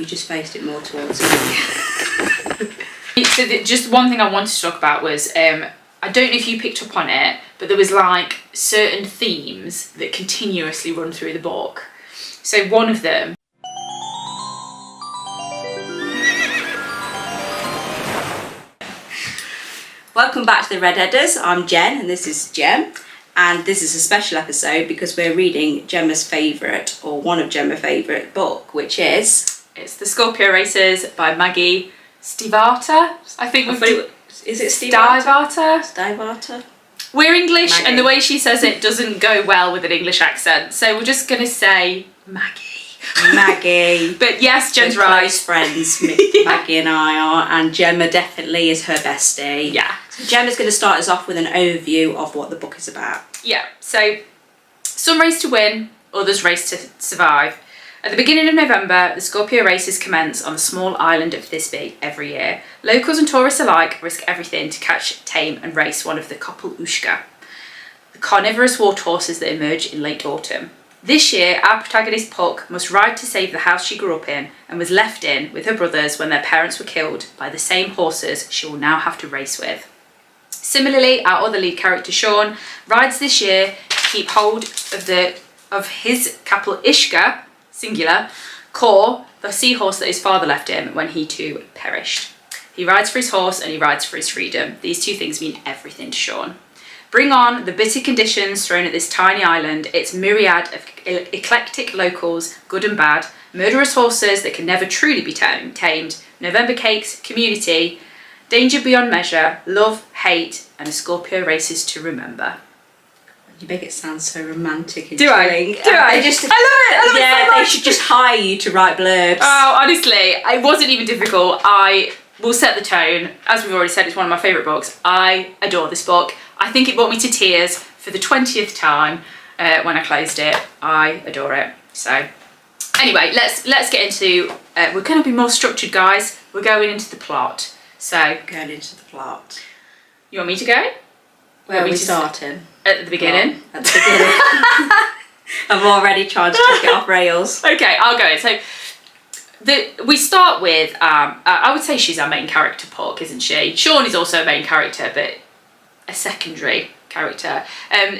You just faced it more towards me. So just one thing I wanted to talk about was, I don't know if you picked up on it, but there was like certain themes that continuously run through the book. So one of them. Welcome back to the Redheaders. I'm Jen and this is Gem. And this is a special episode because we're reading Gemma's favourite, or one of Gemma's favourite book, which is... It's The Scorpio Races by Maggie Stiefvater. I think is it Stiefvater? We're English, Maggie. and the way she says it doesn't go well with an English accent, so we're just going to say Maggie. Maggie. But yes, Jen's We're right. close friends, Maggie and I are, and Gemma definitely is her bestie. Yeah. So Gemma's going to start us off with an overview of what the book is about. Yeah, so some race to win, others race to survive. At the beginning of November, the Scorpio races commence on the small island of Thisbe every year. Locals and tourists alike risk everything to catch, tame and race one of the Koppel-Ushka, the carnivorous water horses that emerge in late autumn. This year, our protagonist Puck must ride to save the house she grew up in and was left in with her brothers when their parents were killed by the same horses she will now have to race with. Similarly, our other lead character Sean rides this year to keep hold of his Koppel-Ushka, singular, Kor, the seahorse that his father left him when he too perished. He rides for his horse and he rides for his freedom. These two things mean everything to Sean. Bring on the bitter conditions thrown at this tiny island, its myriad of eclectic locals, good and bad, murderous horses that can never truly be tamed, November cakes, community, danger beyond measure, love, hate, and a Scorpio races to remember. You make it sound so romantic and Do I? chilling. Do I? They just, I love it. I love it so much. They should just hire you to write blurbs. Oh, honestly, it wasn't even difficult. I will set the tone. As we've already said, it's one of my favourite books. I adore this book. I think it brought me to tears for the 20th time when I closed it. I adore it. So anyway, let's get into, we're going to be more structured, guys. We're going into the plot. So Going into the plot. you want me to go? Where are we starting? At the beginning. At the beginning. I'm already trying to take it off rails. Okay, I'll go. So we start with, I would say she's our main character, Puck, isn't she? Sean is also a main character, but a secondary character.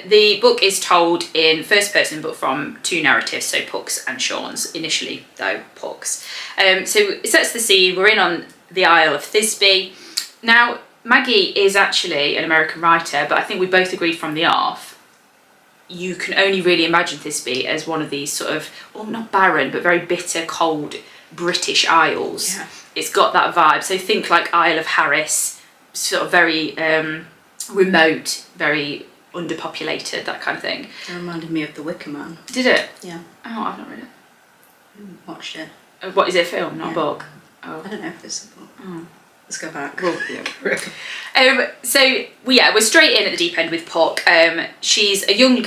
The book is told in first person, but from two narratives, so Puck's and Sean's. Initially, though, Puck's. So it sets the scene. We're in on the Isle of Thisbe. Now, Maggie is actually an American writer, but I think we both agreed from the off, you can only really imagine Thisbe as one of these sort of, well, not barren, but very bitter, cold British isles. Yeah. It's got that vibe. So think like Isle of Harris, sort of very remote, very underpopulated, that kind of thing. It reminded me of The Wicker Man. Did it? Yeah. Oh, I've not read it. Watched it. What is it, a film, not a book? Oh. I don't know if it's a book. Oh. Let's go back. Well, yeah. So we're straight in at the deep end with Puck. She's a young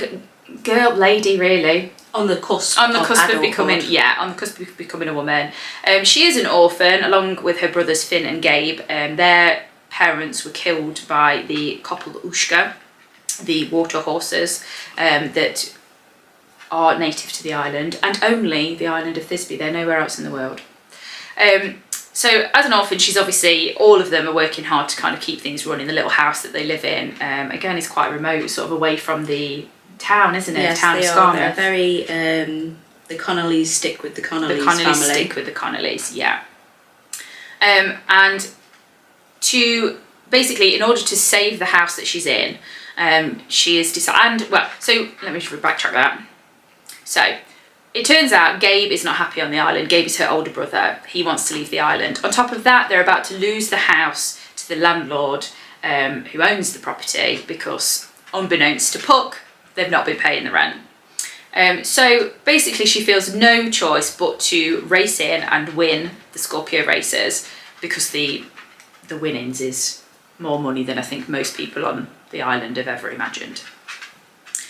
lady, really. On the cusp of becoming, a woman. She is an orphan, along with her brothers Finn and Gabe. Their parents were killed by the Koppel-Ushka, the water horses that are native to the island, and only the island of Thisbe. They're nowhere else in the world. So as an orphan, she's obviously, all of them are working hard to kind of keep things running. The little house that they live in, again, is quite remote, sort of away from the town, isn't it? Yes, the town they of are. Scarmouth. They're very, the Connollys stick with the Connollys family. The Connollys stick with the Connollys, yeah. And to, basically, in order to save the house that she's in, she is decided, so let me just backtrack that. So, it turns out Gabe is not happy on the island. Gabe is her older brother. He wants to leave the island. On top of that, they're about to lose the house to the landlord who owns the property because, unbeknownst to Puck, they've not been paying the rent. So basically she feels no choice but to race in and win the Scorpio races because the winnings is more money than I think most people on the island have ever imagined.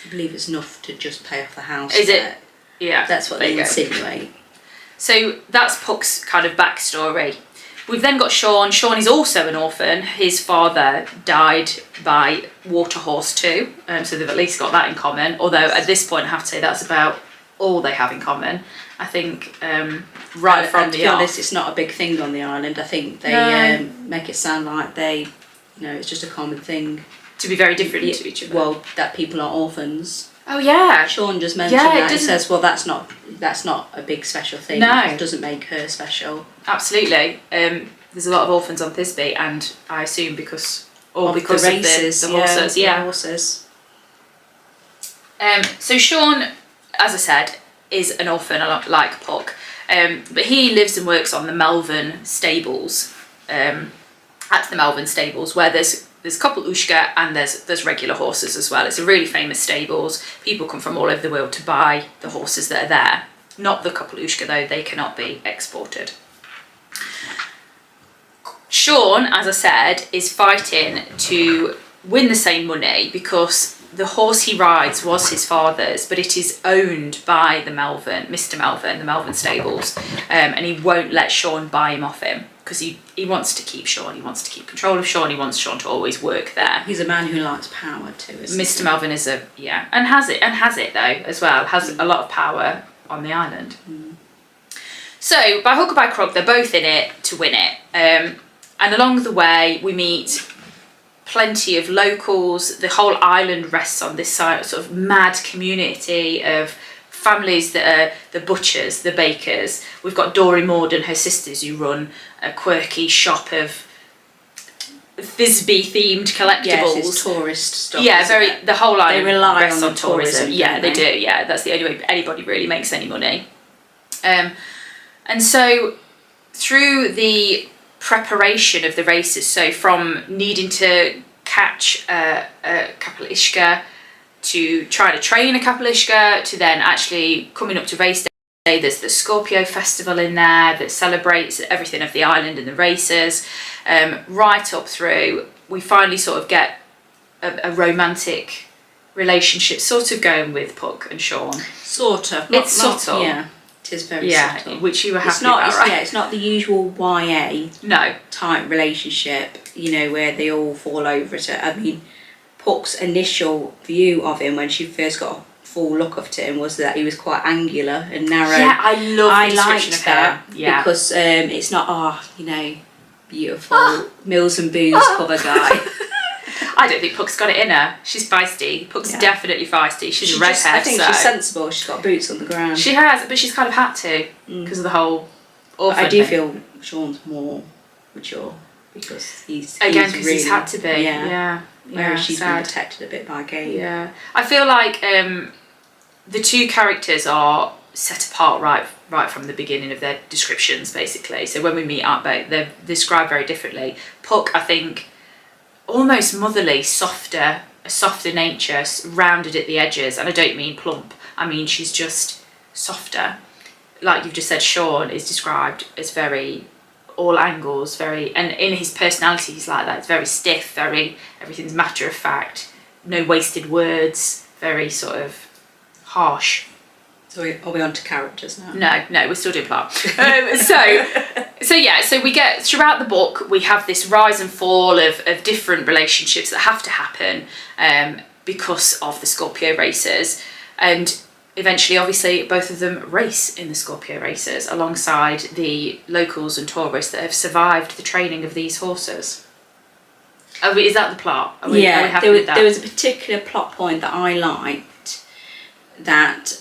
I believe it's enough to just pay off the house. Is it? Yeah. That's what they insinuate. So that's Puck's kind of backstory. We've then got Sean. Sean is also an orphan. His father died by water horse too, so they've at least got that in common. Although at this point I have to say that's about all they have in common. I think And from to the be off. honest, it's not a big thing on the island. I think they No. make it sound like it's just a common thing. To be very different to each other. Well, that people are orphans. Oh yeah. Sean just mentioned Yeah, it that. He doesn't- says, well, that's not a big special thing. No. It doesn't make her special. Absolutely. There's a lot of orphans on Thisbe, and I assume because Of the races, the horses. Yeah. The horses. So Sean, as I said, is an orphan, a lot like Puck, but he lives and works on the Melvin stables. At the Melvin stables, where there's couple Ushka and there's regular horses as well. It's a really famous stables. People come from all over the world to buy the horses that are there. Not the couple Ushka though; they cannot be exported. Sean, as I said, is fighting to win the same money because the horse he rides was his father's, but it is owned by Mr. Melvin, the Melvin stables, and he won't let Sean buy him off him because he wants to keep Sean, he wants to keep control of Sean, he wants Sean to always work there. He's a man who likes power too, isn't Mr. Melvin is and has it though as well, has a lot of power on the island. So by hook or by crook, they're both in it to win it. And along the way, we meet plenty of locals. The whole island rests on this sort of mad community of families that are the butchers, the bakers. We've got Dory Maud and her sisters who run a quirky shop of Thisbe themed collectibles. Yes, it's tourist stuff. Yeah, the whole island they rely rests on tourism. Yeah, they do. Yeah, that's the only way anybody really makes any money. And so through the preparation of the races, so from needing to catch a couple ishka, to try to train a couple ishka, to then actually coming up to race day, there's the Scorpio festival in there that celebrates everything of the island and the races. Right up through, we finally sort of get a romantic relationship sort of going with Puck and Sean. Sort of. It's subtle. Yeah, it is very subtle. Which you were happy about, right? Yeah, it's not the usual YA No. type relationship, where they all fall over it. I mean, Puck's initial view of him when she first got a full look at him was that he was quite angular and narrow. Yeah, I love the description of that. him. Yeah. Because it's not, beautiful Mills and Booze cover guy. I don't think Puck's got it in her. She's feisty. Puck's definitely feisty. She's a redhead. I think she's sensible. She's got boots on the ground. She has, but she's kind of had to because of the whole orphan I do thing. feel Sean's more mature because he's Again, because really, he's had to be. Yeah. Whereas she's been sad. protected a bit by Gabe. Yeah. I feel like the two characters are set apart right from the beginning of their descriptions, basically. So when we meet Artboat, they're described very differently. Puck, I think, almost motherly, a softer nature, rounded at the edges, and I don't mean plump, I mean she's just softer. Like you've just said, Sean is described as very all angles, and in his personality he's like that. It's very stiff, everything's matter of fact, no wasted words, very sort of harsh. So are we on to characters now? No, we're still doing plot. So we get, throughout the book, we have this rise and fall of different relationships that have to happen because of the Scorpio races. And eventually, obviously, both of them race in the Scorpio races alongside the locals and tourists that have survived the training of these horses. Is that the plot? Are we happy with that? There was a particular plot point that I liked, that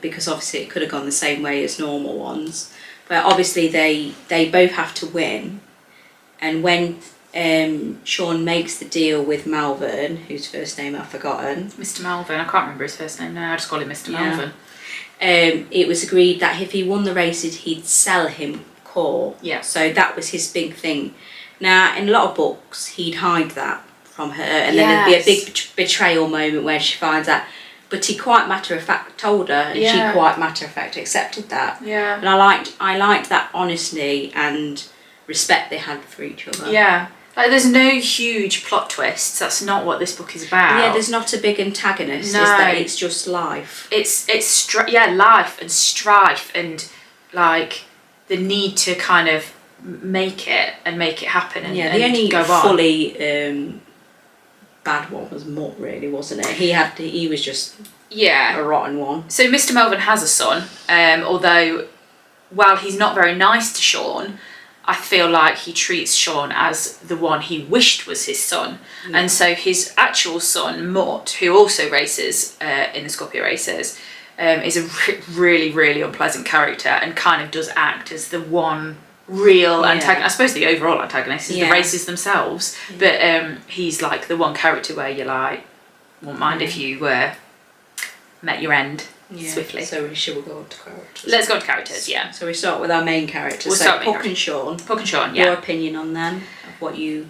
because obviously it could have gone the same way as normal ones, but obviously they both have to win, and when Sean makes the deal with Malvern, whose first name I've forgotten, Mr. Malvern, I can't remember his first name now, I just call him Mr. Malvern. It was agreed that if he won the races he'd sell him core. Yeah. So that was his big thing. Now in a lot of books he'd hide that from her, and then there'd be a big betrayal moment where she finds out. But he quite matter of fact told her, and she quite matter of fact accepted that. Yeah. And I liked that honesty and respect they had for each other. Yeah. Like there's no huge plot twists. That's not what this book is about. Yeah, there's not a big antagonist. No. Is that it's just life. It's life and strife and like the need to kind of make it happen and, the only go on. fully bad one was Mutt, really, wasn't it? He was just Yeah. a rotten one. So Mr. Melvin has a son, although while he's not very nice to Sean, I feel like he treats Sean as the one he wished was his son. Yeah. And so his actual son, Mutt, who also races in the Scorpio races, is a really, really unpleasant character and kind of does act as the one real antagonist. I suppose the overall antagonist is the races themselves, but he's like the one character where you're like, won't mind if you met your end swiftly. So shall we go on to characters? Let's go on to characters, yeah. So we start with our main characters. We'll so start with Puck and Sean. Puck and Sean, yeah. Your opinion on them, of what you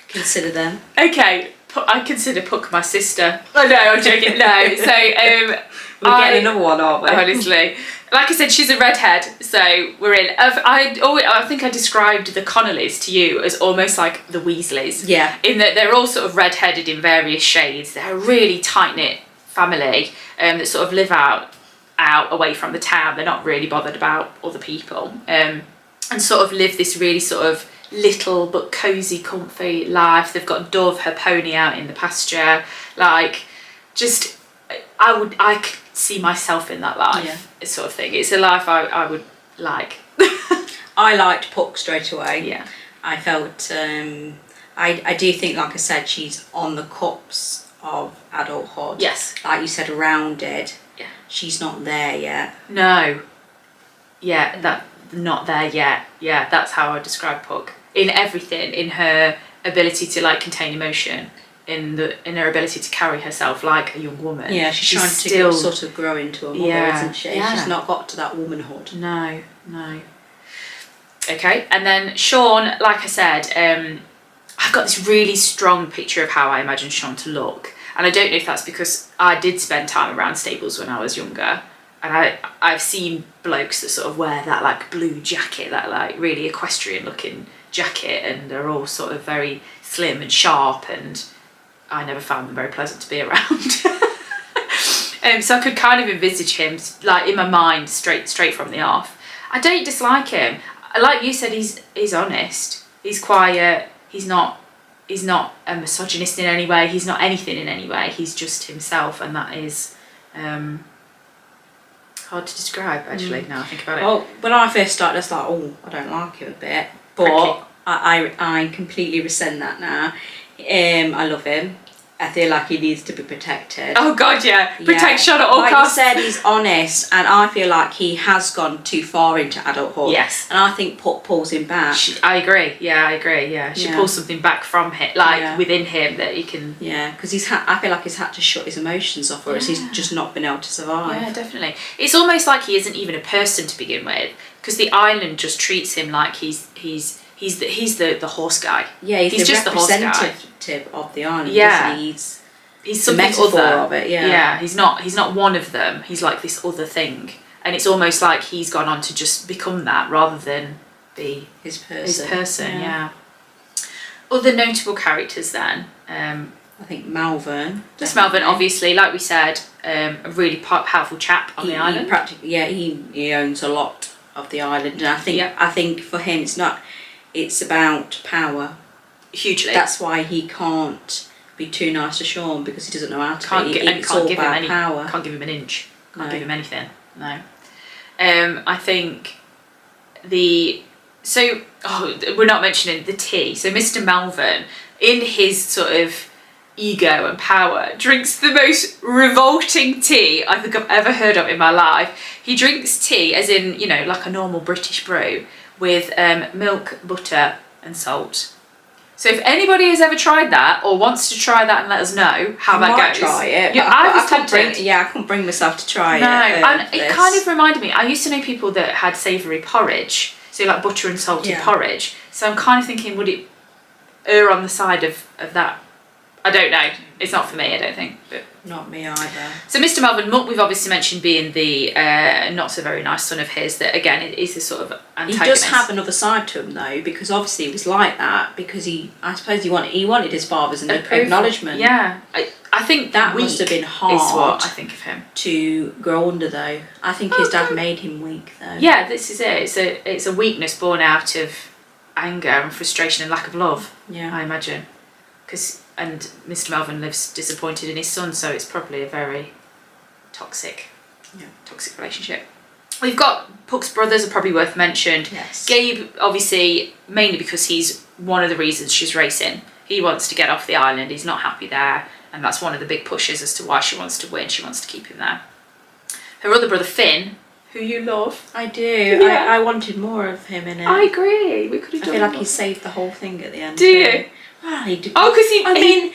consider them. Okay, I consider Puck my sister. Oh no, I'm joking. No, so we're getting another one, aren't we? Honestly, like I said, she's a redhead, so we're in. I think I described the Connollys to you as almost like the Weasleys. Yeah. In that they're all sort of redheaded in various shades. They're a really tight knit family that sort of live out away from the town. They're not really bothered about other people, and sort of live this really sort of little but cozy, comfy life. They've got Dove, her pony, out in the pasture. Like, just I could see myself in that life, sort of thing. It's a life I would like. I liked Puck straight away. Yeah. I felt I do think, like I said, she's on the cusp of adulthood. Yes. Like you said, rounded. Yeah. She's not there yet. No. Yeah, not there yet. Yeah, that's how I describe Puck. In everything, in her ability to like contain emotion, in her ability to carry herself like a young woman. Yeah, she's trying to sort of grow into a mother, isn't she? Yeah. She's not got to that womanhood. No. Okay, and then Sean, like I said, I've got this really strong picture of how I imagine Sean to look. And I don't know if that's because I did spend time around stables when I was younger. And I've seen blokes that sort of wear that like blue jacket, that like really equestrian looking jacket, and they're all sort of very slim and sharp, and I never found them very pleasant to be around. So I could kind of envisage him like in my mind straight from the off. I don't dislike him. Like you said, he's honest. He's quiet. He's not a misogynist in any way. He's not anything in any way. He's just himself, and that is hard to describe, actually, now I think about it. Well, when I first started, I was like, oh, I don't like him a bit. But I completely resent that now. I love him. I feel like he needs to be protected. Oh God, yeah. Protect Sean at all costs. Like you said, he's honest, and I feel like he has gone too far into adulthood. Yes. And I think Puck pulls him back. I agree. Yeah. She pulls something back from him, within him, that he can... Yeah, because I feel like he's had to shut his emotions off, or else he's just not been able to survive. Yeah, definitely. It's almost like he isn't even a person to begin with, because the island just treats him like he's the horse guy. Yeah, he's just the horse guy. Representative of the island. Yeah, he's something other of it. Yeah, he's not one of them. He's like this other thing, and it's almost like he's gone on to just become that rather than be his person. Yeah. Other notable characters then. I think Malvern. Just Malvern, obviously, like we said, a really powerful chap on the island. He owns a lot of the island, and I think for him it's about power. Hugely. That's why he can't be too nice to Sean, because he doesn't know how to can't be. Give power. Can't give him an inch. Can't give him anything. No. I think we're not mentioning the tea. So Mr. Malvern, in his sort of ego and power, drinks the most revolting tea I think I've ever heard of in my life. He drinks tea as in, like a normal British brew, with milk, butter and salt. So if anybody has ever tried that or wants to try that and let us know how that goes. Try it. I was tempted. I couldn't bring myself to try it. No, and it kind of reminded me. I used to know people that had savoury porridge, so like butter and salted porridge. So I'm kind of thinking, would it err on the side of that? I don't know. It's not for me, I don't think. But not me either. So Mr. Melvin, Mutt, we've obviously mentioned being the not so very nice son of his, that again is a sort of antagonist. He does have another side to him though, because obviously he was like that because I suppose he wanted his father's acknowledgement. Yeah, I think that must have been hard. Is what I think of him to grow under though. I think his dad made him weak though. Yeah, this is it. It's a weakness born out of anger and frustration and lack of love. Yeah, I imagine, and Mr. Melvin lives disappointed in his son, so it's probably a very toxic relationship. We've got Puck's brothers are probably worth mentioned. Yes. Gabe, obviously, mainly because he's one of the reasons she's racing. He wants to get off the island. He's not happy there. And that's one of the big pushes as to why she wants to win. She wants to keep him there. Her other brother, Finn, who you love. I do. Yeah. I wanted more of him in it. I agree. We could have I done feel like more. he saved the whole thing at the end. Do you? Well, he did. Oh, because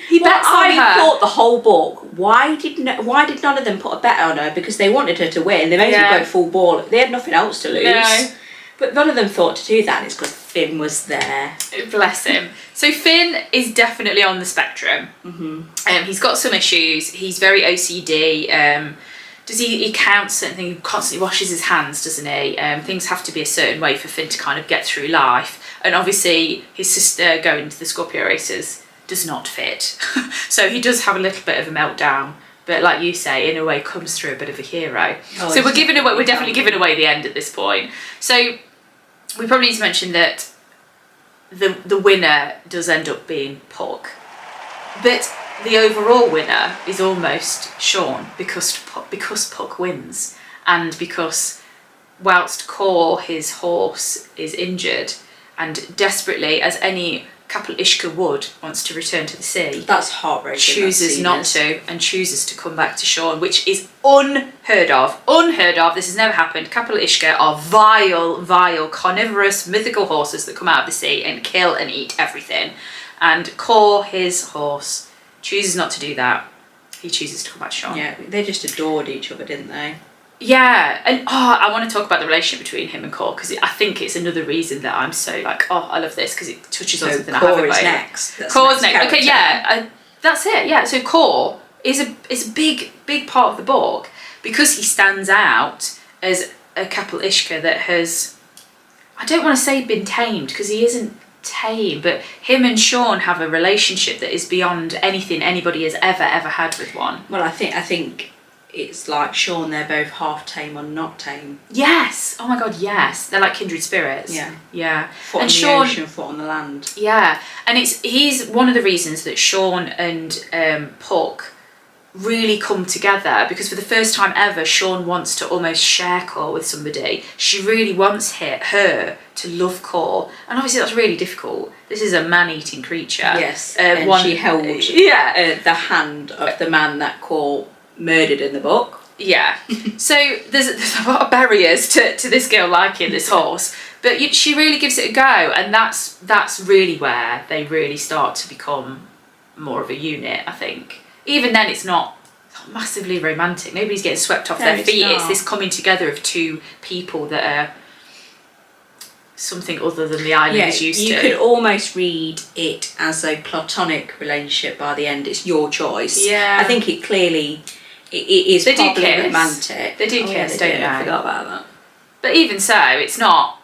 he bets on I her. thought the whole book. Why did none of them put a bet on her? Because they wanted her to win. They made her go full ball. They had nothing else to lose. No. But none of them thought to do that. And it's because Finn was there. Bless him. So Finn is definitely on the spectrum. Mm-hmm. He's got some issues. He's very OCD. Does he counts certain things? He constantly washes his hands, doesn't he? Things have to be a certain way for Finn to kind of get through life. And obviously his sister going to the Scorpio races does not fit. So he does have a little bit of a meltdown. But like you say, in a way comes through a bit of a hero. Oh, So we're definitely giving away the end at this point. So we probably need to mention that the winner does end up being Puck. But the overall winner is almost Sean because Puck wins. And because whilst Kor, his horse, is injured and desperately, as any Capel Ishka would, wants to return to the sea, That's heartbreaking. chooses not to and chooses to come back to Sean, which is unheard of. Unheard of. This has never happened. Capel Ishka are vile, carnivorous, mythical horses that come out of the sea and kill and eat everything. And Kor, his horse, chooses not to do that. He chooses to come back to Sean. Yeah, they just adored each other, didn't they? Yeah, and I want to talk about the relationship between him and Kor because I think it's another reason that I'm so like, I love this because it touches on something I haven't Kor is got. next. That's Kor's the next. Okay, character. yeah, that's it. Yeah, so Kor is a big part of the book because he stands out as a Capel Ishka that has, I don't want to say been tamed because he isn't tame, but him and Sean have a relationship that is beyond anything anybody has ever had with one. Well, I think it's like Sean, they're both half tame or not tame. Yes. Oh my god, yes. They're like kindred spirits. Yeah. Yeah. Foot And on Sean, the ocean, foot on the land. yeah. And he's one of the reasons that Sean and Puck really come together because for the first time ever, Sean wants to almost share Kor with somebody. She really wants her to love Kor. And obviously that's really difficult. This is a man-eating creature. Yes. And she held the hand of the man that Kor murdered in the book. Yeah. So there's a lot of barriers to this girl liking this horse, but she really gives it a go, and that's really where they really start to become more of a unit, I think. Even then it's not massively romantic. Nobody's getting swept off their feet. It's this coming together of two people that are something other than the island is used to. You could almost read it as a platonic relationship by the end. It's your choice. Yeah. I think it clearly it is They do probably kiss. romantic. They do kiss, don't they? I forgot about that. But even so, it's not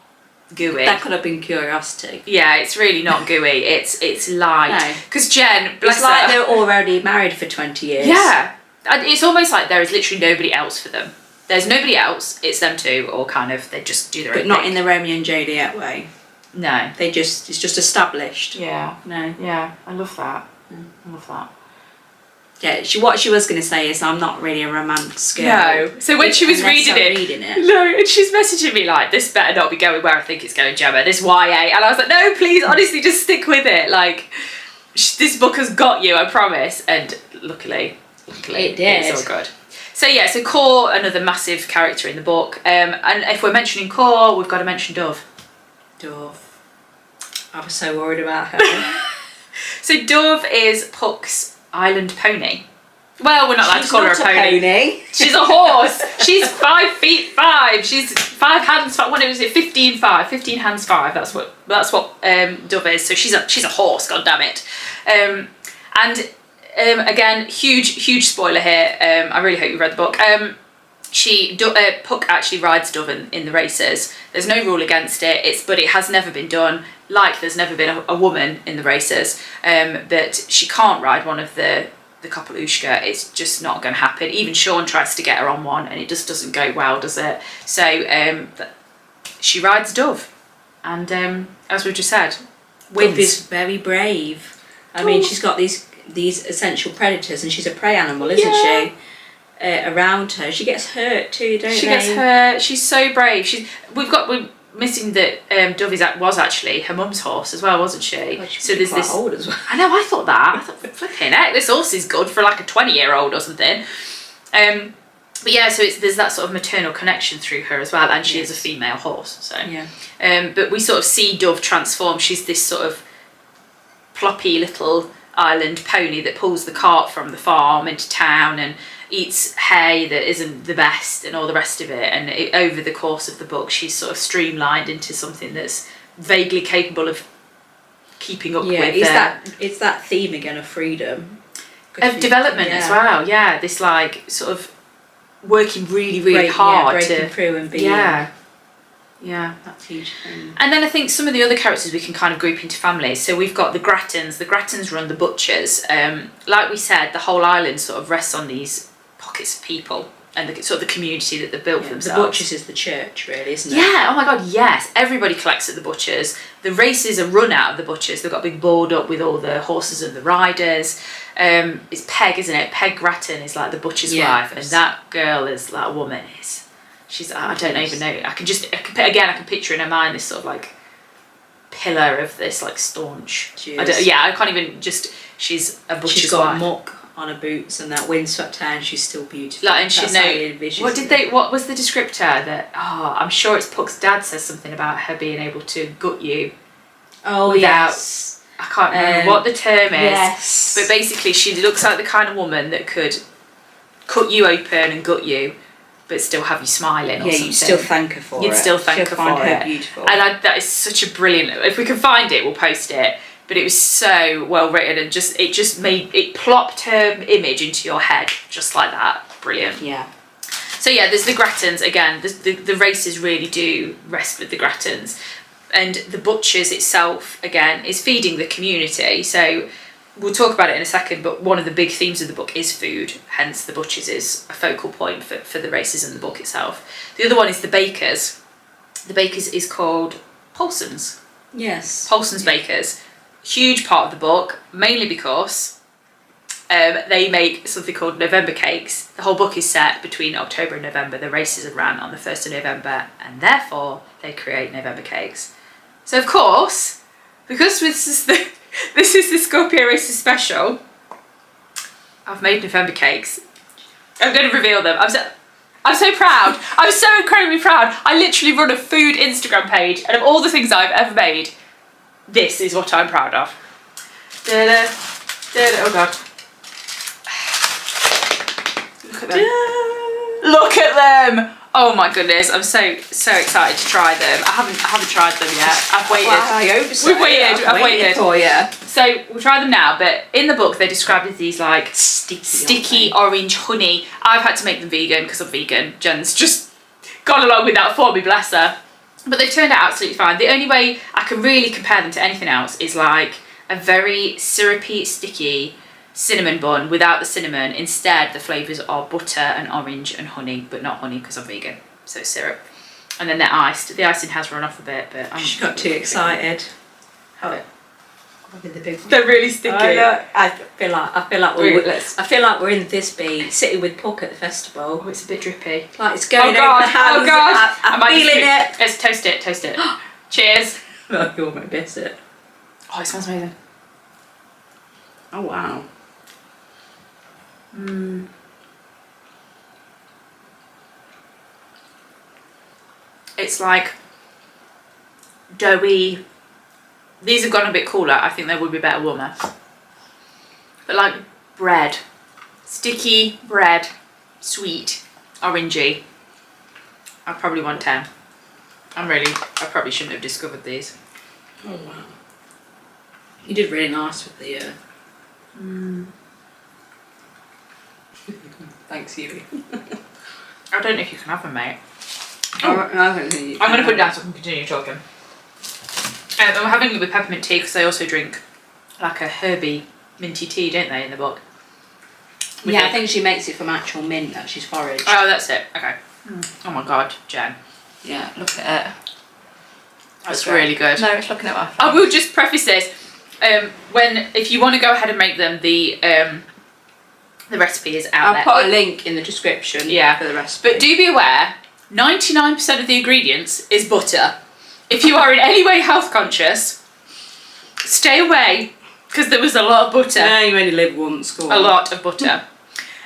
gooey. That could have been curiosity. Yeah, it's really not gooey. It's light. No. Because Jen, bless It's like her. they're already married for 20 years. Yeah. And it's almost like there is literally nobody else for them. There's nobody else, it's them two, or kind of, they just do their own But not thing. in the Romeo and Juliet way. No. It's just established. Yeah. No. Yeah, I love that. I love that. Yeah, what she was going to say is I'm not really a romance girl. No. So when she was Unless I'm reading it. No, and she's messaging me like, this better not be going where I think it's going, Gemma, this YA. And I was like, no, please, honestly, just stick with it. Like, this book has got you, I promise. And luckily It did. it's all good. So yeah, so Kor, another massive character in the book. And if we're mentioning Kor, we've got to mention Dove. Dove. I was so worried about her. So Dove is Puck's island pony. Well, we're not allowed to call her a She's pony. not a pony. She's a horse. She's 5'5". She's 5 hands 5. What was it? 15 hands 5. That's what Dove is. So she's a horse. God damn it. Again, huge spoiler here. I really hope you read the book. Puck actually rides Dove in the races. There's no rule against it. But it has never been done. Like there's never been a woman in the races. That she can't ride one of the Kapelushka. It's just not going to happen. Even Sean tries to get her on one, and it just doesn't go well, does it? So she rides Dove, and as we've just said, wins. Dove is very brave. I mean, she's got these essential predators, and she's a prey animal, isn't she? around her. She gets hurt too, don't She they? gets hurt. She's so brave. We're missing that Dovey's was actually her mum's horse as well, wasn't she? God, she so was there's quite this. old as well. I know. I thought that. I thought, flipping heck, this horse is good for like a 20-year-old or something. But yeah, so there's that sort of maternal connection through her as well, and she is a female horse. So yeah. But we sort of see Dove transform. She's this sort of ploppy little island pony that pulls the cart from the farm into town and eats hay that isn't the best and all the rest of it. And over the course of the book, she's sort of streamlined into something that's vaguely capable of keeping up with. It's that theme again of freedom, of development as well. Yeah, this like sort of working really hard breaking through and being. Yeah, that's huge thing. And then I think some of the other characters we can kind of group into families. So we've got the Grattans. The Grattans run the butchers. Like we said, the whole island sort of rests on these pockets of people and the sort of the community that they've built for themselves. The butchers is the church, really, isn't it? Yeah. Oh my God. Yes. Everybody collects at the butchers. The races are run out of the butchers. They've got a big board up with all the horses and the riders. It's Peg, isn't it? Peg Grattan is like the butcher's wife, and that girl is that woman is. She's, I don't even know. I can picture in her mind this sort of like pillar of this like staunch. I can't even she's a butcher's She's got wife. muck on her boots and that windswept hair, and she's still beautiful. Like, and what was the descriptor that? Oh, I'm sure it's Puck's dad says something about her being able to gut you. Oh yes. I can't remember what the term is. Yes. But basically, she looks like the kind of woman that could cut you open and gut you, but still have you smiling or something. You'd still thank her for it. You'd still thank her for it. Beautiful. And that is such a brilliant. If we can find it, we'll post it. But it was so well written, and it plopped her image into your head just like that. Brilliant. Yeah. So yeah, there's the Grattans again. The races really do rest with the Grattans, and the butchers itself again is feeding the community. So we'll talk about it in a second, but one of the big themes of the book is food, hence the butchers is a focal point for the races in the book itself. The other one is the bakers. The bakers is called Paulsons. Yes. Paulsons Bakers. Huge part of the book, mainly because they make something called November cakes. The whole book is set between October and November. The races are ran on the 1st of November, and therefore they create November cakes. So of course, because this is the Scorpio Races special, I've made November cakes. I'm going to reveal them. I'm so proud. I'm so incredibly proud. I literally run a food Instagram page, and of all the things I've ever made, this is what I'm proud of. Oh God. Look at them. Look at them. Oh my goodness, I'm so excited to try them. I haven't tried them yet. I've waited. Well, I hope so. I've waited for you. So we'll try them now, but in the book they're described as these like sticky orange honey. I've had to make them vegan because I'm vegan. Jen's just gone along with that for me, bless her. But they've turned out absolutely fine. The only way I can really compare them to anything else is like a very syrupy, sticky cinnamon bun without the cinnamon. Instead, the flavours are butter and orange and honey, but not honey because I'm vegan, so it's syrup. And then they're iced. The icing has run off a bit, but she got too excited. The big one. They're really sticky. I feel like we're in this bee sitting with Puck at the festival. Oh, it's a bit drippy. Like it's going over God, the hands. Oh God! I'm feeling it. Let's toast it. Cheers. Oh, you won't miss it. Oh, it smells amazing. Oh wow. It's like doughy. These have gone a bit cooler. I think they would be better warmer. But like bread. Sticky bread. Sweet. Orangey. I probably want 10. I probably shouldn't have discovered these. Oh wow. You did really nice with the Thanks, Yui. I don't know if you can have them, mate. I'm going to put it down so I can continue talking. I'm having it with peppermint tea because they also drink like a herby minty tea, don't they, in the book? I think she makes it from actual mint that she's foraged. Oh, that's it. Okay. Oh my God, Jen. Yeah, look at it. That's really good. No, it's looking at my face. I will just preface this. If you want to go ahead and make them, the The recipe is out there. I'll put a link in the description for the recipe. But do be aware, 99% of the ingredients is butter. If you are in any way health conscious, stay away, because there was a lot of butter. No, you only live once. Go on. A lot of butter.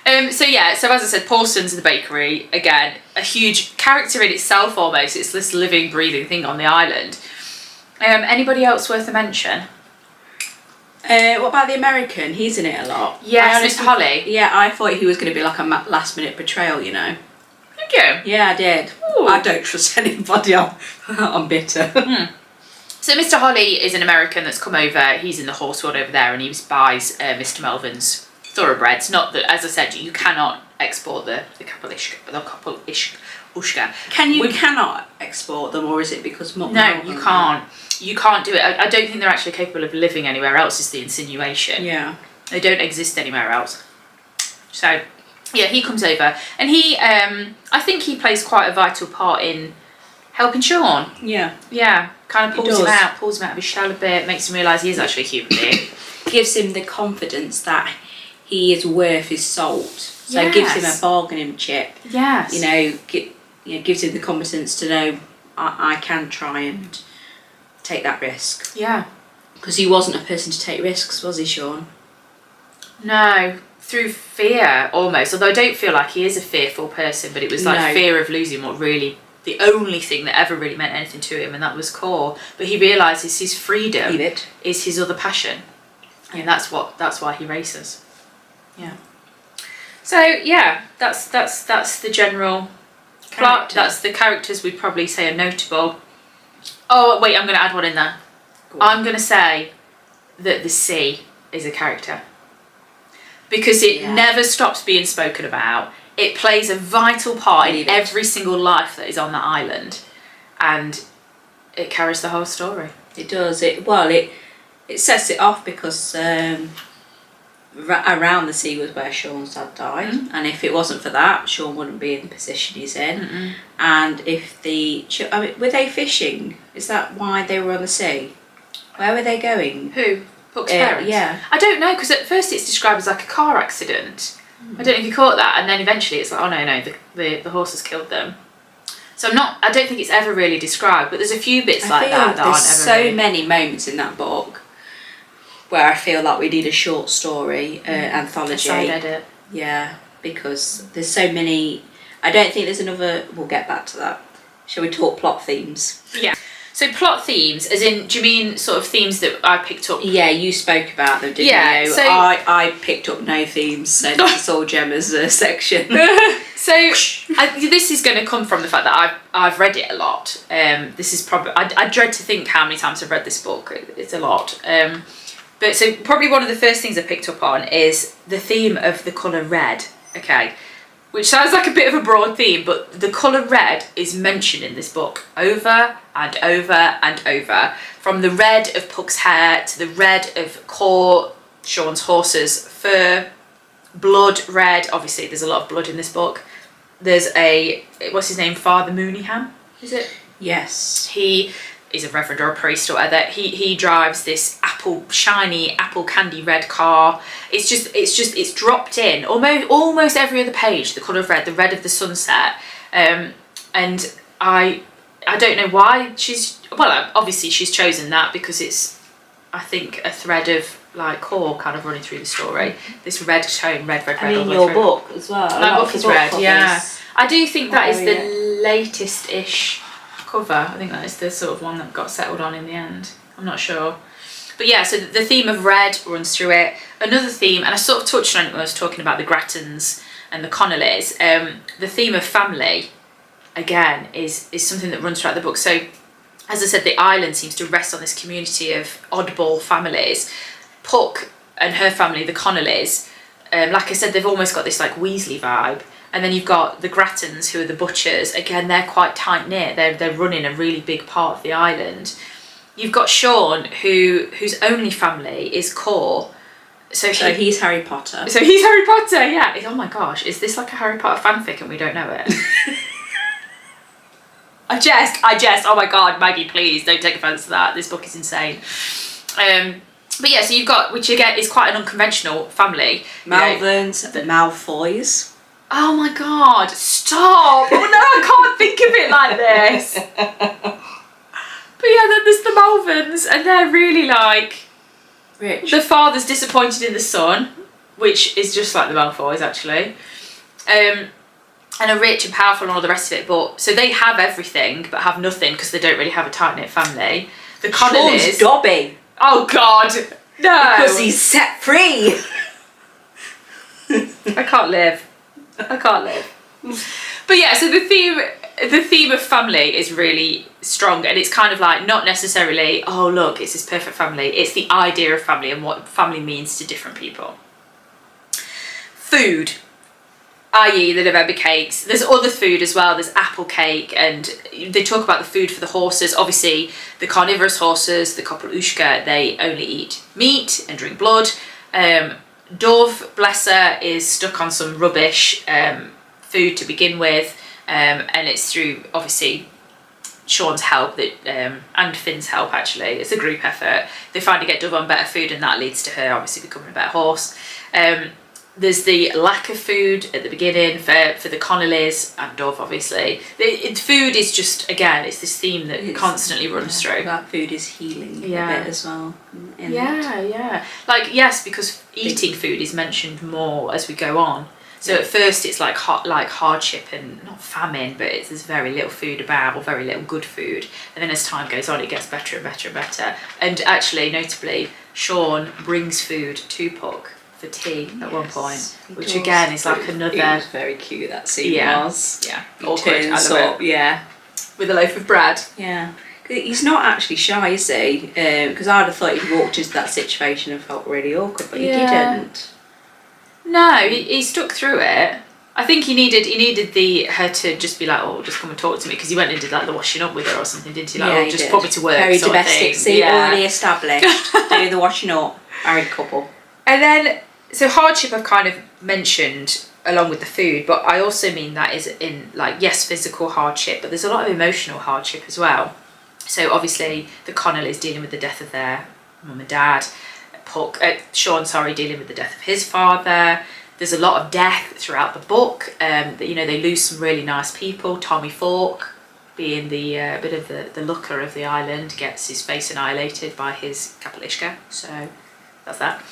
So as I said, Paulson's the bakery. Again, a huge character in itself almost. It's this living, breathing thing on the island. Anybody else worth a mention? What about the American? He's in it a lot. Yes, Mr. Holly. Yeah, I thought he was going to be like a last minute betrayal, you know. Thank you. Yeah, I did. Ooh. I don't trust anybody. I'm bitter. So Mr. Holly is an American that's come over. He's in the horse world over there, and he buys Mr. Melvin's thoroughbreds. Not that, as I said, you cannot export the Kapelishka. You cannot export them, or is it because No, you can't. You can't do it. I don't think they're actually capable of living anywhere else, is the insinuation. Yeah. They don't exist anywhere else. So, yeah, he comes over, and he, I think he plays quite a vital part in helping Sean. Yeah. Yeah, kind of pulls him out of his shell a bit, makes him realise he is actually a human being. Gives him the confidence that he is worth his salt. So Yes. gives him a bargaining chip. Yes. You know, gives him the confidence to know I can try and take that risk. Yeah. Because he wasn't a person to take risks, was he, Sean? No, through fear almost. Although I don't feel like he is a fearful person, but it was like fear of losing what really, the only thing that ever really meant anything to him, and that was core. But he realises his freedom is his other passion, and that's why he races. Yeah. So yeah, that's the general plot. That's the characters we'd probably say are notable. Oh wait, I'm going to add one in there. I'm going to say that the sea is a character, because it never stops being spoken about. It plays a vital part in every single life that is on that island, and it carries the whole story. It does. It sets it off because around the sea was where Sean's dad died, and if it wasn't for that, Sean wouldn't be in the position he's in. And if were they fishing? Is that why they were on the sea? Where were they going? Who? Puck's parents? Yeah. I don't know, because at first it's described as like a car accident. I don't know if you caught that, and then eventually it's like, oh no, the horse has killed them. So I don't think it's ever really described, but there's a few bits like that aren't ever there's so many moments in that book where I feel like we need a short story anthology. A side edit. Yeah, because there's so many. I don't think there's another. We'll get back to that. Shall we talk plot themes? Yeah. So plot themes, as in, do you mean sort of themes that I picked up? Yeah, you spoke about them, didn't you? So I picked up no themes, so this is all Gemma's section. So this is going to come from the fact that I've read it a lot. This is probably, I dread to think how many times I've read this book. It's a lot. But so probably one of the first things I picked up on is the theme of the colour red. Okay. Which sounds like a bit of a broad theme, but the colour red is mentioned in this book over and over and over. From the red of Puck's hair to the red of Sean's horse's fur, blood red. Obviously, there's a lot of blood in this book. There's what's his name? Father Mooneyham, is it? Yes. He is a reverend or a priest or whatever. He drives this shiny apple candy red car. It's dropped in almost every other page. The colour of red, the red of the sunset, and I don't know why obviously she's chosen that because it's, I think, a thread of like core kind of running through the story. This red tone, red. I mean, your book as well. My book is red. Yeah, I do think that is the latest-ish cover. I think that is the sort of one that got settled on in the end. I'm not sure. But yeah, so the theme of red runs through it. Another theme, and I sort of touched on it when I was talking about the Grattans and the Connollys, the theme of family, again, is something that runs throughout the book. So, as I said, the island seems to rest on this community of oddball families. Puck and her family, the Connollys, like I said, they've almost got this like Weasley vibe. And then you've got the Grattans, who are the butchers. Again, they're quite tight-knit. They're running a really big part of the island. You've got Sean, whose only family is Core. So he's Harry Potter. So he's Harry Potter, yeah. Oh my gosh, is this like a Harry Potter fanfic and we don't know it? I jest. Oh my god, Maggie, please don't take offence to that. This book is insane. But yeah, so you've got, which again is quite an unconventional family. Malverns, the Malfoys. Oh my god, stop! Oh no, I can't think of it like this. But yeah, then there's the Malverns, and they're really like... Rich. The father's disappointed in the son, which is just like the Malfoys, actually. And are rich and powerful and all the rest of it, but... So they have everything, but have nothing, because they don't really have a tight-knit family. The Connellys... Sean's Dobby. Oh god, no! Because he's set free. I can't live. But yeah, so the theme of family is really strong, and it's kind of like not necessarily, oh look, it's this perfect family. It's the idea of family and what family means to different people. Food, i.e. the November cakes. There's other food as well. There's apple cake, and they talk about the food for the horses. Obviously, the carnivorous horses, the Kopelushka, they only eat meat and drink blood. Dove, bless her, is stuck on some rubbish food to begin with, and it's through, obviously, Sean's help that and Finn's help, actually. It's a group effort. They finally get Dove on better food, and that leads to her obviously becoming a better horse. There's the lack of food at the beginning for the Connellys and Dove, obviously. Food is just, again, it's this theme that constantly runs through. That food is healing a bit as well. Yeah. Like, yes, because eating food is mentioned more as we go on. So at first it's like hardship and not famine, but there's very little food about, or very little good food. And then as time goes on, it gets better and better and better. And actually, notably, Sean brings food to Puck for tea at one point, which again is like another... It was very cute, that scene was. Yeah, awkward, yeah. With a loaf of bread. Yeah. He's not actually shy, is he? Because I'd have thought he'd walked into that situation and felt really awkward, but he didn't. No, he stuck through it. I think he needed her to just be like, oh, just come and talk to me, because he went and did like the washing up with her or something, didn't he? Like, oh, just put me to work. Very sort domestic, see, already established. Do the washing up, married couple. And then, so hardship I've kind of mentioned along with the food, but I also mean that is in, like, yes, physical hardship, but there's a lot of emotional hardship as well. So obviously the Connellys dealing with the death of their mum and dad. Sean, dealing with the death of his father. There's a lot of death throughout the book. They lose some really nice people. Tommy Falk, being the bit of the looker of the island, gets his face annihilated by his Kapelishka. So that's that.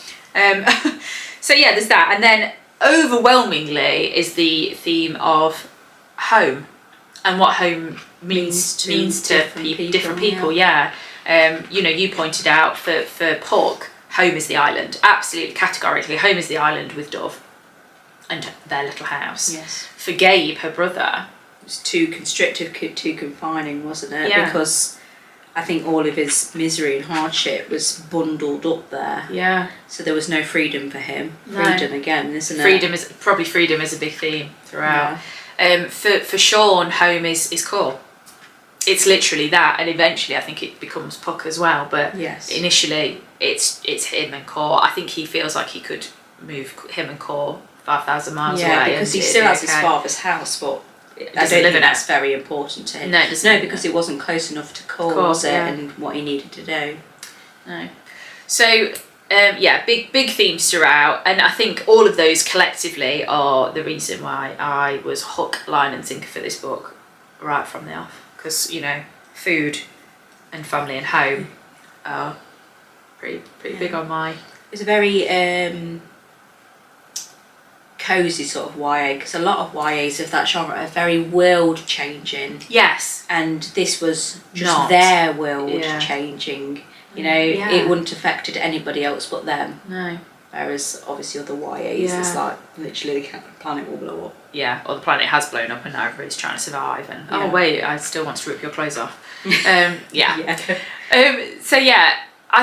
So yeah, there's that. And then overwhelmingly is the theme of home and what home means to different people. Yeah. You pointed out for Puck, home is the island. Absolutely, categorically, home is the island with Dove and their little house. Yes. For Gabe, her brother, it was too constrictive, too confining, wasn't it? Yeah. Because I think all of his misery and hardship was bundled up there. Yeah. So there was no freedom for him. No. Freedom again, isn't it? Freedom is a big theme throughout. Yeah. For Sean, home is cool. It's literally that, and eventually I think it becomes Puck as well. But initially, it's him and Core. I think he feels like he could move him and Core 5,000 miles away. Yeah, because he still has his father's house, but I don't think that's very important to him. No, because it wasn't close enough to Core, was it, and what he needed to do. No. So, big themes throughout, and I think all of those collectively are the reason why I was hook, line and sinker for this book right from the off. Because, food and family and home are pretty big on my... It's a very cosy sort of YA, because a lot of YAs of that genre are very world changing. Yes. And this was just their world changing. It wouldn't have affected anybody else but them. No. Whereas obviously other YAs, it's like literally the planet will blow up. Yeah, or the planet has blown up and now everybody's trying to survive. And oh wait, I still want to rip your clothes off. I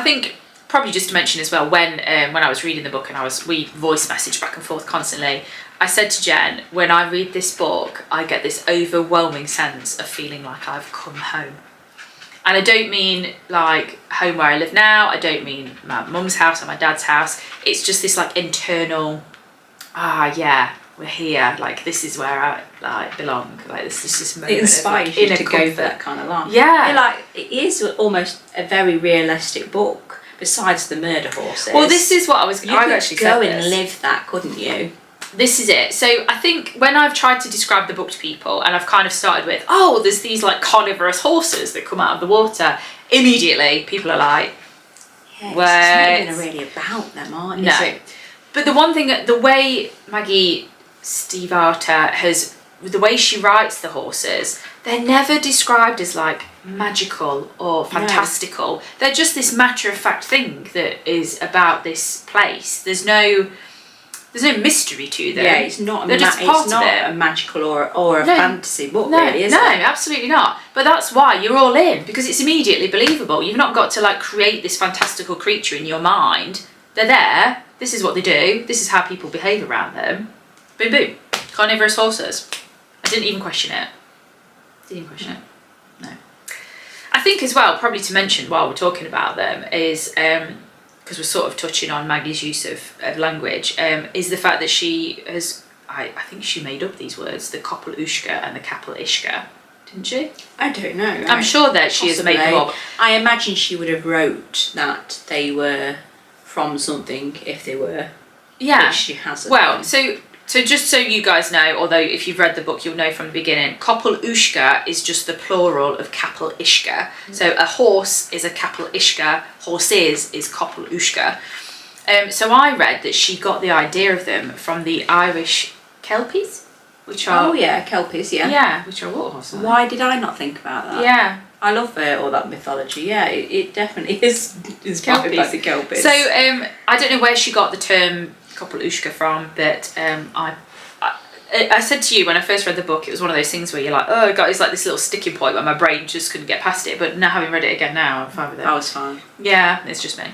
think probably just to mention as well, when I was reading the book and we voice message back and forth constantly, I said to Jen, when I read this book, I get this overwhelming sense of feeling like I've come home. And I don't mean like home where I live now. I don't mean my mum's house or my dad's house. It's just this like internal, we're here. Like this is where I belong. Like this is this moment. It inspires you to go for that kind of life. Yeah. It is almost a very realistic book, besides the murder horses. Well, this is what I could actually go said and this. live that, couldn't you? This is it. So I think when I've tried to describe the book to people, and I've kind of started with, oh, there's these like carnivorous horses that come out of the water, immediately people are like, Yeah, wait. it's not even really about them, aren't No. is it? But the one thing, the way Maggie Stiefvater the way she writes the horses, they're never described as like magical or fantastical. They're just this matter-of-fact thing that is about this place. There's no mystery to them. Yeah, it's not. They're just part it's of not it. a magical or a fantasy book, really, is no, it? absolutely not. But that's why you're all in, because it's immediately believable. You've not got to like create this fantastical creature in your mind. They're there. This is what they do. This is how people behave around them. Boom, boom. Carnivorous horses. I didn't even question it. No. I think as well, probably to mention while we're talking about them is, because we're sort of touching on Maggie's use of language, is the fact that she has, I think she made up these words, the Koppel-Ushka and the Kapel-Ishka, didn't she? I don't know. I'm sure that she has made them up. I imagine she would have wrote that they were from something if they were. Yeah. But she hasn't. Well, so just so you guys know, although if you've read the book, you'll know from the beginning, Koppel-Ushka is just the plural of Kapel-Ishka. So a horse is a Kapel-Ishka, horses is Koppel-Ushka. So I read that she got the idea of them from the Irish Kelpies, which are... Oh yeah, Kelpies, yeah. Yeah, which are water horses. Why did I not think about that? Yeah. I love all that mythology. Yeah, it definitely is inspired by the Kelpies. So I don't know where she got the term Koppel-Ushka from, but I said to you when I first read the book, it was one of those things where you're like, oh god, it's like this little sticking point where my brain just couldn't get past it. But now having read it again now, I'm fine with it. I was fine. Yeah, it's just me.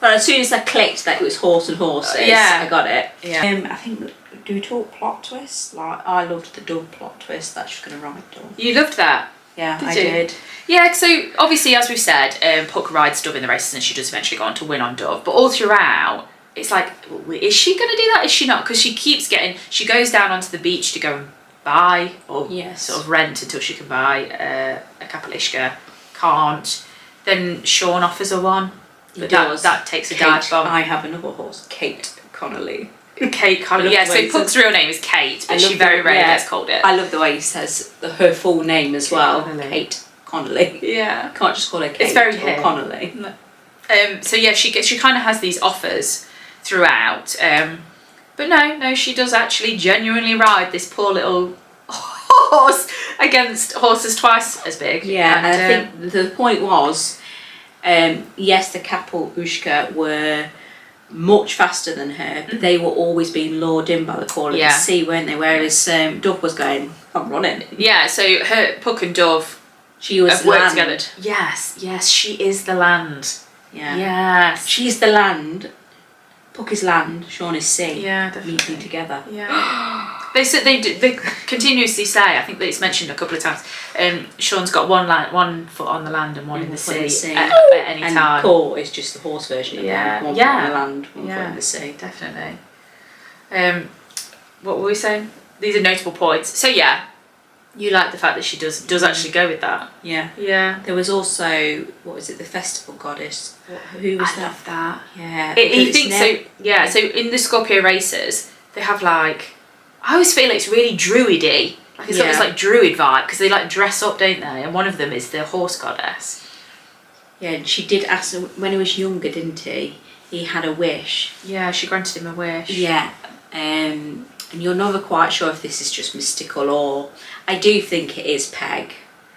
Well, as soon as I clicked that it was horse and horses, I got it. Yeah. I think, do we talk plot twists? Like, I loved the Dove plot twist that she's going to write Dove. You loved that? Yeah, Did I you? did. Yeah, so obviously, as we've said, Puck rides Dove in the races and she does eventually go on to win on Dove. But all throughout, it's like, is she going to do that? Is she not? Because she goes down onto the beach to go and buy or sort of rent until she can buy a Kapel-Ishka. Can't. Then Sean offers her one. But that takes a dive bomb. I have another horse, Kate Connolly. Kate Connolly. Yeah, so Puck's real name is Kate, but she very rarely gets called it. I love the way he says her full name as well. Connolly. Kate Connolly. Yeah. Can't just call her Kate. It's very or Connolly. So yeah, she kind of has these offers throughout, but no, she does actually genuinely ride this poor little horse against horses twice as big. Yeah, and I think the point was, yes, the Kapel-Ushka were much faster than her, but they were always being lured in by the call of the sea, weren't they? Whereas Dove was going, I'm running. Yeah, so Puck and Dove have worked together. Yes, she is the land. Yeah. Yes. She's the land. Puck is land, Sean is sea. Yeah, definitely. Meeting together. Yeah. They continuously say, I think that it's mentioned a couple of times, Sean's got one foot on the land and one in the sea at any time. And Paul is just the horse version of that. One foot on the land, one foot in the sea. Definitely. What were we saying? These are notable points. So yeah, you like the fact that she does actually go with that. Yeah. Yeah. There was also, what was it, the festival goddess? Who was that? I love that. Yeah. He thinks so. Yeah. So in the Scorpio races, they have like, I always feel like it's really druidy. Like it's got this like druid vibe because they like dress up, don't they? And one of them is the horse goddess. Yeah, and she did ask him when he was younger, didn't he? He had a wish. Yeah, she granted him a wish. Yeah. And you're never quite sure if this is just mystical or... I do think it is Peg.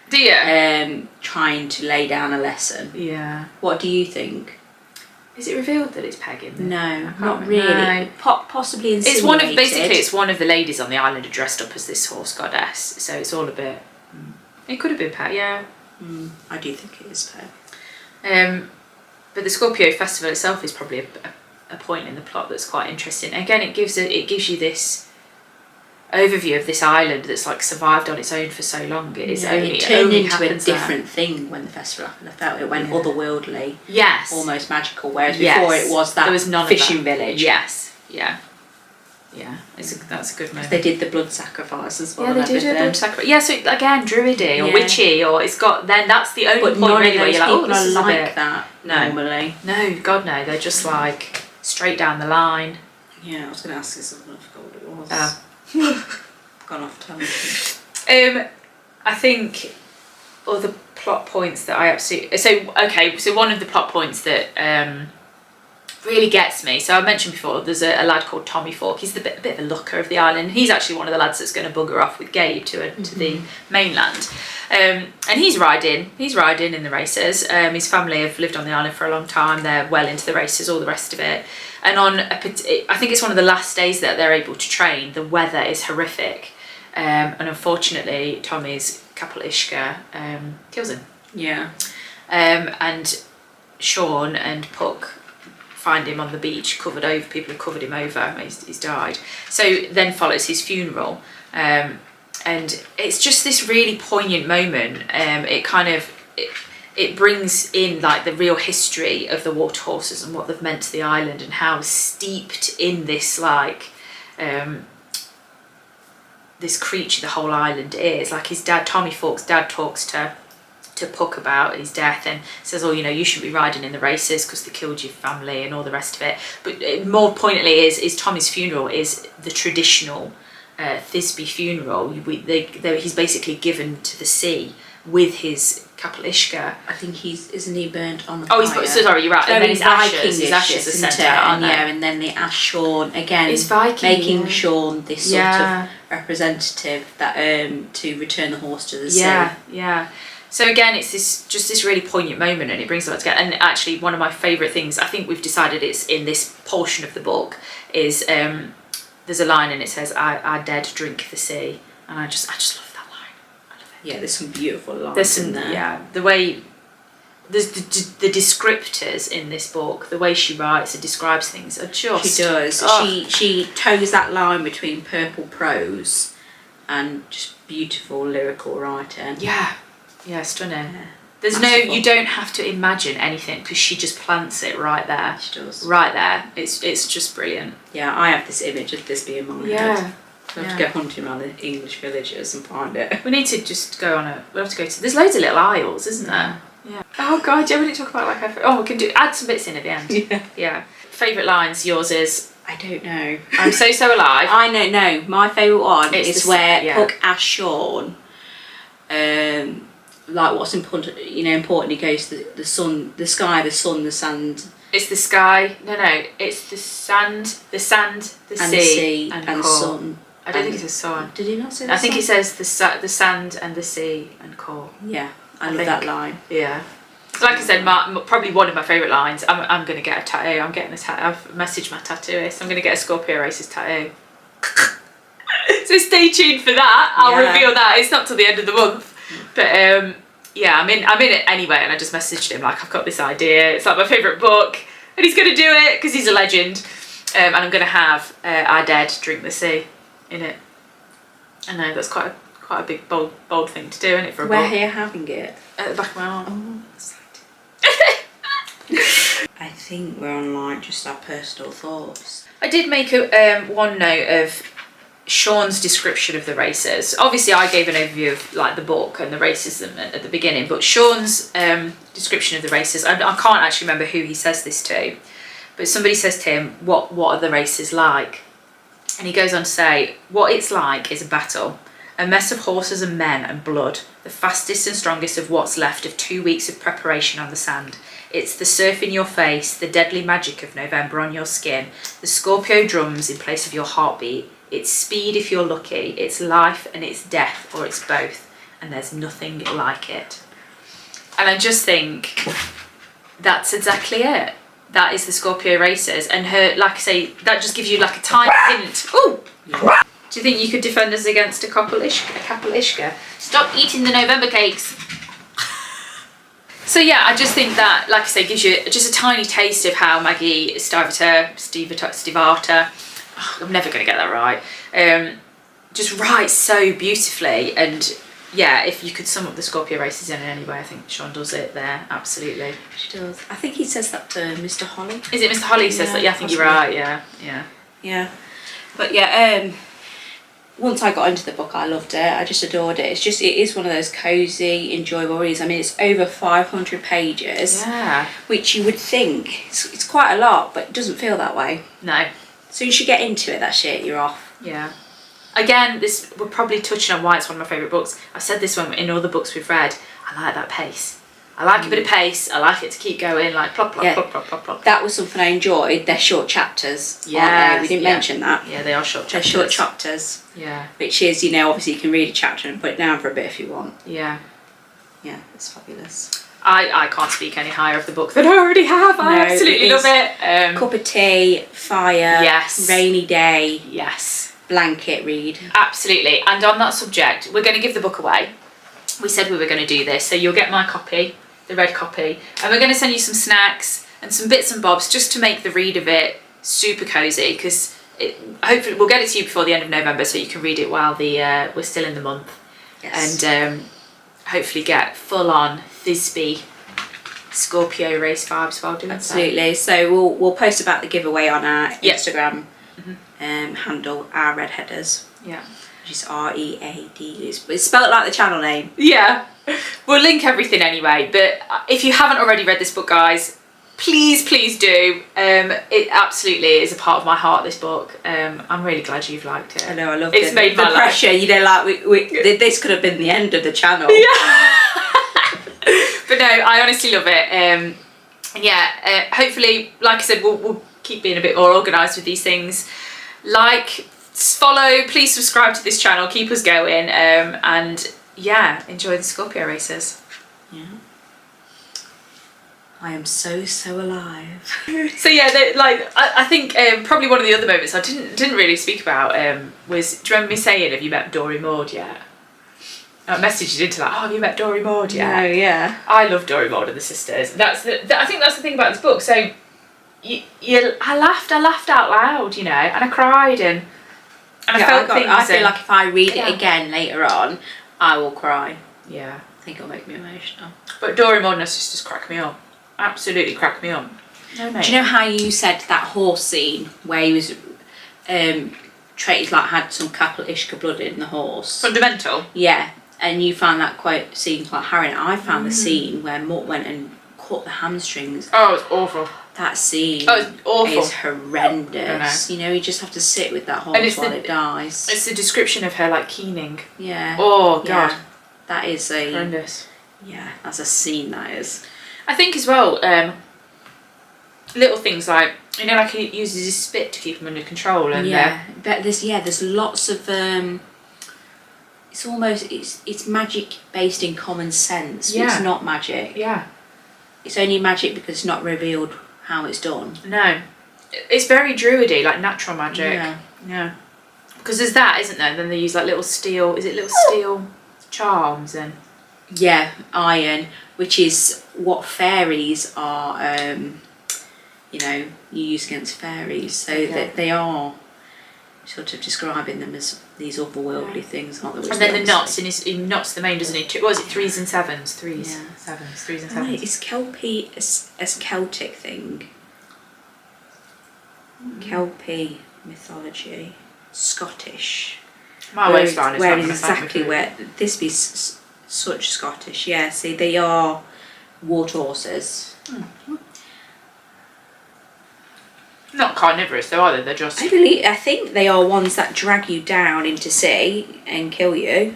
Do you? Trying to lay down a lesson. Yeah. What do you think? Is it revealed that it's Peg in there? No, not really. No. Possibly insinuated. It's one of the ladies on the island are dressed up as this horse goddess. So it's all a bit... It could have been Peg, yeah. I do think it is Peg. But the Scorpio festival itself is probably a point in the plot that's quite interesting. Again, it gives you this overview of this island that's like survived on its own for so long. It turned into a different thing when the festival happened. I felt it went otherworldly. Yes. Almost magical. Whereas before it was that there was none fishing of that. village. Yes. Yeah. Yeah, that's a good moment. They did the blood sacrifice as well. Yeah, they do a blood sacrifice. Yeah, so again, druidy or witchy, or it's got. Then that's the only point really where you're like, oh, this is like a bit. that No. normally. No, God no, they're just like straight down the line. Yeah, I was going to ask you something. I forgot what it was. Oh. Gone off tangent. I think other plot points that I absolutely. So one of the plot points that really gets me. So I mentioned before, there's a lad called Tommy Falk. He's a bit of a looker of the island. He's actually one of the lads that's going to bugger off with Gabe to the mainland. And he's riding in the races. His family have lived on the island for a long time. They're well into the races, all the rest of it. And I think it's one of the last days that they're able to train. The weather is horrific. And unfortunately, Tommy's Kapel Ishka kills him. Yeah. And Sean and Puck find him on the beach, covered over. People have covered him over. He's died. So then follows his funeral, and it's just this really poignant moment. It brings in like the real history of the water horses and what they've meant to the island, and how steeped in this this creature the whole island is. Like his dad, Tommy Falk's dad, talks to Puck about his death and says, oh, you shouldn't be riding in the races because they killed your family and all the rest of it. But more poignantly is Tommy's funeral is the traditional Thisbe funeral. He's basically given to the sea with his Kapel Ishka. I think isn't he burnt on the fire? Oh, sorry, you're right. So and then his ashes are sent sent out, aren't they? Yeah, and then the ash Sean again. It's Viking, making Sean this sort of representative that to return the horse to the sea. Yeah. So again, it's this really poignant moment, and it brings it all together. And actually, one of my favourite things, I think we've decided it's in this portion of the book, is there's a line and it says, "Our dead drink the sea," and I just love that line. I love it. Yeah, there's some beautiful lines in there. Yeah, the way there's the descriptors in this book, the way she writes and describes things are just. She does. Oh. She toes that line between purple prose and just beautiful lyrical writing. Yeah, stunning. Yeah. There's Masterful. you don't have to imagine anything because she just plants it right there. She does. Right there. It's just brilliant. Yeah, I have this image of this being my head. I have to go hunting around the English villages and find it. We need to just go on we'll have to go to, there's loads of little isles, isn't there? Yeah. Oh God, yeah, we didn't talk about we can add some bits in at the end. Yeah. Favourite lines, yours is? I don't know. I'm so alive. I don't know. My favourite one is where Puck asks Sean, like what's important. Important. He goes to the sun, the sky, the sun, the sand. It's the sky. No. It's the sand, the sea, and the sun. I don't think it says sun. Did he not say that? I think he says the sand and the sea and core. Yeah, I love that line. Yeah. Like I said, probably one of my favourite lines. I'm going to get a tattoo. I'm getting a tattoo. I've messaged my tattooist. I'm going to get a Scorpio races tattoo. So stay tuned for that. I'll reveal that. It's not till the end of the month. But I'm in it anyway, and I just messaged him like, I've got this idea. It's like my favourite book, and he's going to do it because he's a legend. And I'm going to have Our Dead Drink the Sea in it. I know that's quite a big bold thing to do, isn't it, for a book? Where are you having it? At the back of my arm. I think we're on like just our personal thoughts. I did make one note of Sean's description of the races. Obviously, I gave an overview of like the book and the races at the beginning, but Sean's description of the races, I can't actually remember who he says this to, but somebody says to him, "What are the races like?" And he goes on to say, "What it's like is a battle, a mess of horses and men and blood, the fastest and strongest of what's left of 2 weeks of preparation on the sand. It's the surf in your face, the deadly magic of November on your skin, the Scorpio drums in place of your heartbeat. It's speed if you're lucky, it's life and it's death, or it's both, and there's nothing like it." And I just think that's exactly it. That is the Scorpio races, and her, like I say, that just gives you like a tiny hint. Ooh! Yeah. Do you think you could defend us against a Kapel Ishka? Stop eating the November cakes. So yeah, I just think that, like I say, gives you just a tiny taste of how Maggie Stivata, I'm never going to get that right, just writes so beautifully. And yeah, if you could sum up the Scorpio races in any way, I think Sean does it there, absolutely. She does. I think he says that to Mr. Holly. Is it Mr. Holly says that? Yeah, I think you're right, yeah. But yeah, once I got into the book, I loved it. I just adored it. It is one of those cozy, enjoyable reads. I mean, it's over 500 pages. Yeah. Which you would think, it's quite a lot, but it doesn't feel that way. No. As soon as you get into it, that's it, you're off. Yeah. Again, we're probably touching on why it's one of my favourite books. I've said this one in all the books we've read. I like that pace. I like a bit of pace. I like it to keep going, like plop, plop, plop, plop, plop, plop. That was something I enjoyed. They're short chapters, aren't they? We didn't mention that. Yeah, they are short chapters. They're short chapters. Yeah. Which is, you know, obviously you can read a chapter and put it down for a bit if you want. Yeah. Yeah, it's fabulous. I can't speak any higher of the book than I already have. I absolutely love it. Cup of tea, fire, yes. Rainy day. Yes. Blanket read. Absolutely. And on that subject, we're going to give the book away. We said we were going to do this, so you'll get my copy, the red copy, and we're going to send you some snacks and some bits and bobs just to make the read of it super cozy, because hopefully we'll get it to you before the end of November so you can read it while we're still in the month. Yes. And hopefully get full on Thisbe Scorpio race vibes while doing Absolutely. So we'll post about the giveaway on our Instagram handle, our red headers. Yeah. Which is READ. It's spelled like the channel name. Yeah. We'll link everything anyway, but if you haven't already read this book, guys, please do. It absolutely is a part of my heart, this book. I'm really glad you've liked it. I know, I love it. It's made the my pressure, life. you know, like this could have been the end of the channel. Yeah. But no, I honestly love it. And yeah, hopefully, like I said, we'll keep being a bit more organised with these things. Like, follow, please subscribe to this channel, keep us going, and yeah, enjoy the Scorpio races. Yeah. I am so alive. So yeah, I think probably one of the other moments I didn't really speak about was, do you remember me saying, have you met Dory Maud yet? I messaged you into like, oh, have you met Dory Maud yet? No, yeah. I love Dory Maud and the sisters. I think that's the thing about this book. So I laughed out loud, you know, and I cried and I felt things. I feel like if I read it again later on, I will cry. Yeah. I think it'll make me emotional. But Dory Maud and her sisters crack me up. Absolutely crack me up. No, mate. Do you know how you said that horse scene where he was treated like had some Ishka blood in the horse? Fundamental. Yeah. And you found that quite scene quite harrowing. I found the scene where Mutt went and cut the hamstrings. Oh, it's awful. That scene it's awful. Is horrendous. You know, you just have to sit with that horse while it dies. It's the description of her like keening. Yeah. Oh, God. Yeah. That is horrendous. Yeah, that's a scene, that is. I think as well, little things like, you know, like he uses his spit to keep him under control. And but there's lots of it's almost it's magic based in common sense. Yeah. It's not magic. Yeah. It's only magic because it's not revealed how it's done. No. It's very druidy, like natural magic. Yeah. Yeah. Because there's that, isn't there? And then they use like little steel charms and... Yeah, iron, which is what fairies are, you know, you use against fairies. So that they are sort of describing them as these otherworldly things, aren't they? And then the knots, he knots them in, doesn't he? What was it, 3s and 7s? 3s, 7s, 3s and 7s. Right, is Kelpie a Celtic thing? Kelpie mythology, Scottish. My waistline is where exactly where this be such Scottish. Yeah, see, they are water horses. Not carnivorous though, are they? They're just... I think they are ones that drag you down into sea and kill you.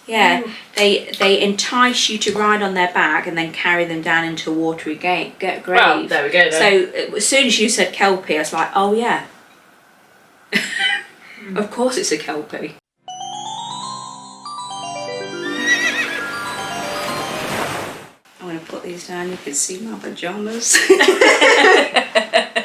Yeah, they entice you to ride on their back and then carry them down into a watery grave. Well, there we go then. So as soon as you said Kelpie, I was like, oh yeah. Of course it's a Kelpie. I'm going to put these down, you can see my pyjamas.